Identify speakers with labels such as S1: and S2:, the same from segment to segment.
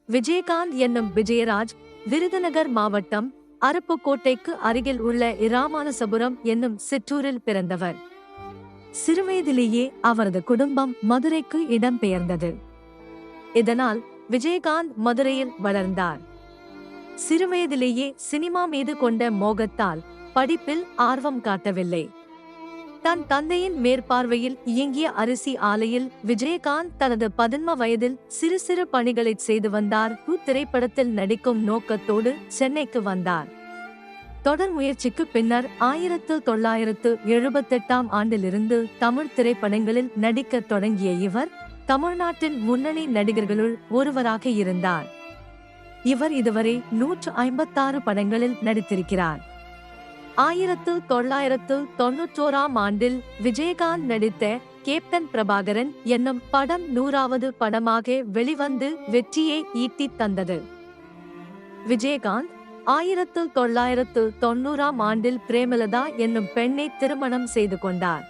S1: விஜயகாந்த் என்னும் விஜயராஜ் விருதுநகர் மாவட்டம் அருப்புக்கோட்டைக்கு அருகில் உள்ள இராமானுசபுரம் என்னும் சிற்றூரில் பிறந்தவர். சிறுவயதிலேயே அவரது குடும்பம் மதுரைக்கு இடம்பெயர்ந்தது. இதனால் விஜயகாந்த் மதுரையில் வளர்ந்தார். சிறுவயதிலேயே சினிமா மீது கொண்ட மோகத்தால் படிப்பில் ஆர்வம் காட்டவில்லை. தன் தந்தையின் மேற்பார்வையில் இயங்கிய அரிசி ஆலையில் விஜயகாந்த் தனது 11 வயதில் சிறு சிறு பணிகளை செய்து வந்தார். திரைப்படத்தில் நடிக்கும் நோக்கத்தோடு சென்னைக்கு வந்தார். தொடர் முயற்சிக்கு பின்னர் 1978ஆம் ஆண்டிலிருந்து தமிழ் திரைப்படங்களில் நடிக்கத் தொடங்கிய இவர் தமிழ்நாட்டின் முன்னணி நடிகர்களுள் ஒருவராக இருந்தார். இவர் இதுவரை 156 படங்களில் நடித்திருக்கிறார். 1991ஆம் ஆண்டில் விஜயகாந்த் நடித்த கேப்டன் பிரபாகரன் என்னும் படம் 100வது படமாக வெளிவந்து வெற்றியை ஈட்டித் தந்தது. விஜயகாந்த் 1990ஆம் ஆண்டில் பிரேமலதா என்னும் பெண்ணை திருமணம் செய்து கொண்டார்.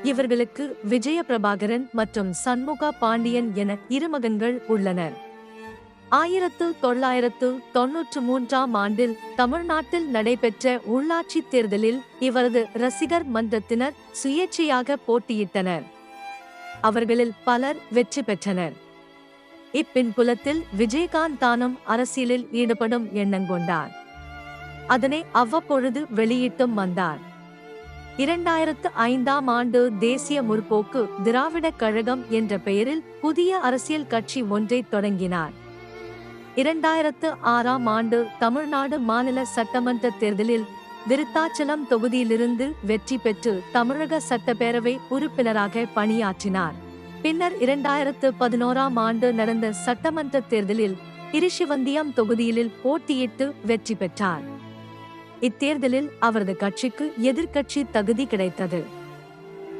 S1: இவர்களுக்கு விஜய பிரபாகரன் மற்றும் சண்முக பாண்டியன் என 2 மகன்கள் உள்ளனர். 1993ஆம் ஆண்டில் தமிழ்நாட்டில் நடைபெற்ற உள்ளாட்சி தேர்தலில் இவரது ரசிகர் மன்றத்தினர் சுயேட்சையாக போட்டியிட்டனர். அவர்களில் பலர் வெற்றி பெற்றனர். இப்பின்புலத்தில் விஜயகாந்த் தானும் அரசியலில் ஈடுபடும் எண்ணங்கொண்டார். அதனை அவ்வப்பொழுது வெளியிட்டும் வந்தார். 2005ஆம் ஆண்டு தேசிய முற்போக்கு திராவிடக் கழகம் என்ற பெயரில் புதிய அரசியல் கட்சி ஒன்றை தொடங்கினார். 2006ஆம் ஆண்டு தமிழ்நாடு மாநில சட்டமன்ற தேர்தலில் விருத்தாச்சலம் தொகுதியிலிருந்து வெற்றி பெற்று தமிழக சட்டப்பேரவை உறுப்பினராக பணியாற்றினார். பின்னர் 2011ஆம் ஆண்டு நடந்த சட்டமன்ற தேர்தலில் இரிஷிவந்தியம் தொகுதியில் போட்டியிட்டு வெற்றி பெற்றார். இத்தேர்தலில் அவரது கட்சிக்கு எதிர்க்கட்சி தகுதி கிடைத்தது.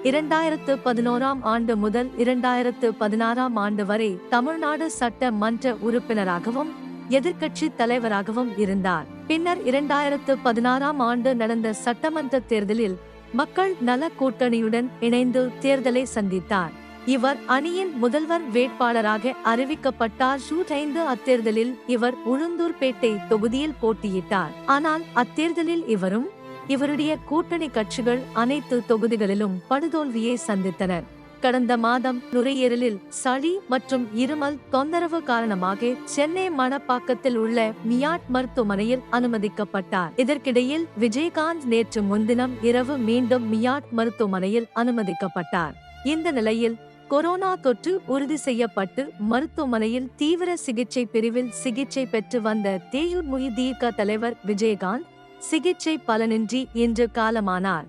S1: 2011ஆம் ஆண்டு முதல் 2016ஆம் ஆண்டு வரை தமிழ்நாடு சட்ட மன்ற உறுப்பினராகவும் எதிர்க்கட்சி தலைவராகவும் இருந்தார். பின்னர் 2016ஆம் ஆண்டு நடந்த சட்டமன்ற தேர்தலில் மக்கள் நல கூட்டணியுடன் இணைந்து தேர்தலை சந்தித்தார். இவர் அணியின் முதல்வர் வேட்பாளராக அறிவிக்கப்பட்டார். 5 அத்தேர்தலில் இவர் உளுந்தூர்பேட்டை தொகுதியில் போட்டியிட்டார். ஆனால் அத்தேர்தலில் இவரும் இவருடைய கூட்டணி கட்சிகள் அனைத்து தொகுதிகளிலும் படுதோல்வியை சந்தித்தனர். கடந்த மாதம் நுரையீரலில் சளி மற்றும் இருமல் தொந்தரவு காரணமாக சென்னை மணப்பாக்கத்தில் உள்ள மியாட் மருத்துவமனையில் அனுமதிக்கப்பட்டார். இதற்கிடையில் விஜயகாந்த் நேற்று முன்தினம் இரவு மீண்டும் மியாட் மருத்துவமனையில் அனுமதிக்கப்பட்டார். இந்த நிலையில் கொரோனா தொற்று உறுதி செய்யப்பட்டு மருத்துவமனையில் தீவிர சிகிச்சை பிரிவில் சிகிச்சை பெற்று வந்த தேயூர் முஹிதீக தலைவர் விஜயகாந்த் சிகிச்சை பலனின்றி இன்று காலமானார்.